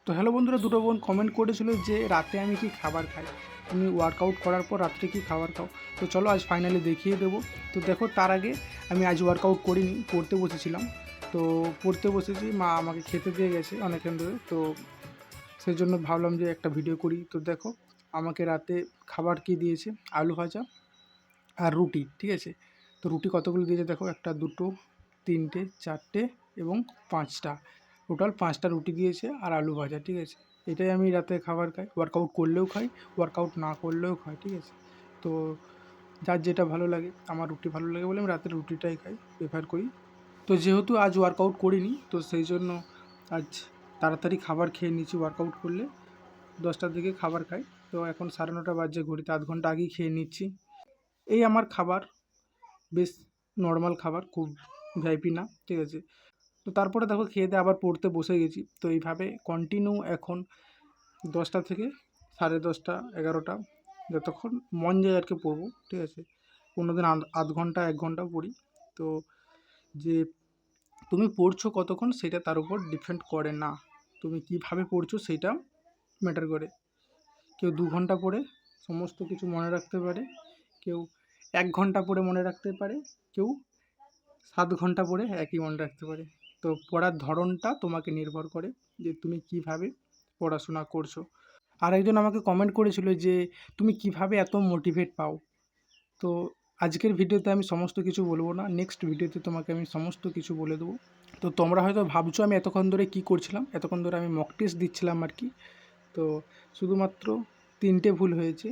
তো হ্যালো বন্ধুরা, দুটো বোন কমেন্ট করেছিল যে রাতে আমি কি খাবার খাই, তুমি ওয়ার্কআউট করার পর রাত্রে কি খাবার খাও। তো চলো আজ ফাইনালি দেখিয়ে দেবো। তো দেখো, তার আগে আমি আজ ওয়ার্কআউট করিনি, পড়তে বসেছিলাম। তো পড়তে বসেছি, মা আমাকে খেতে দিয়ে গেছে অনেকক্ষণ ধরে, তো সেই জন্য ভাবলাম যে একটা ভিডিও করি। তো দেখো আমাকে রাতে খাবার কি দিয়েছে, আলু ভাজা আর রুটি, ঠিক আছে। তো রুটি কতগুলো দিয়েছে দেখো, একটা, দুটো, তিনটে, চারটে এবং পাঁচটা, টোটাল পাঁচটা রুটি দিয়েছে আর আলু ভাজা, ঠিক আছে। এটাই আমি রাতে খাবার খাই, ওয়ার্কআউট করলেও খাই, ওয়ার্কআউট না করলেও খাই, ঠিক আছে। তো যার যেটা ভালো লাগে, আমার রুটি ভালো লাগে বলে আমি রাতে রুটিটাই খাই, প্রেফার করি। তো যেহেতু আজ ওয়ার্কআউট করিনি, তো সেই জন্য আজ তাড়াতাড়ি খাবার খেয়ে নিচ্ছি। ওয়ার্কআউট করলে 10টার দিকে খাবার খাই, তো এখন 9:30 বাজে, ঘড়িতে আধ ঘন্টা আগেই খেয়ে নিচ্ছি। এই আমার খাবার বেশ নর্মাল খাবার, খুব ভিআইপি না, ঠিক আছে। তো তারপরে দেখো খেয়ে দিয়ে আবার পড়তে বসে গেছি। তো এইভাবে কন্টিনিউ এখন 10টা থেকে 10:30, 11টা, যতক্ষণ মন যায় আর কি পড়বো, ঠিক আছে। কোনো দিন আধ ঘন্টা 1 ঘন্টা পড়ি। তো যে তুমি পড়ছো কতক্ষণ সেটা তার উপর ডিপেন্ড করে না, তুমি কিভাবে পড়ছো সেইটা ম্যাটার করে। কেউ 2 ঘন্টা পড়ে সমস্ত কিছু মনে রাখতে পারে, কেউ 1 ঘন্টা পড়ে মনে রাখতে পারে, কেউ 7 ঘন্টা পড়ে একই মনে রাখতে পারে। তো পড়ার ধরনটা তোমাকে নির্ভর করে যে তুমি কিভাবে পড়াশোনা করছো। আর একজন আমাকে কমেন্ট করেছিল যে তুমি কিভাবে এত মোটিভেট পাও। তো আজকের ভিডিওতে আমি সমস্ত কিছু বলবো না, নেক্সট ভিডিওতে তোমাকে আমি সমস্ত কিছু বলে দেবো। তো তোমরা হয়তো ভাবছো আমি এতক্ষণ ধরে কী করছিলাম, এতক্ষণ ধরে আমি মক টেস্ট দিচ্ছিলাম আর কি। তো শুধুমাত্র 3টে ভুল হয়েছে,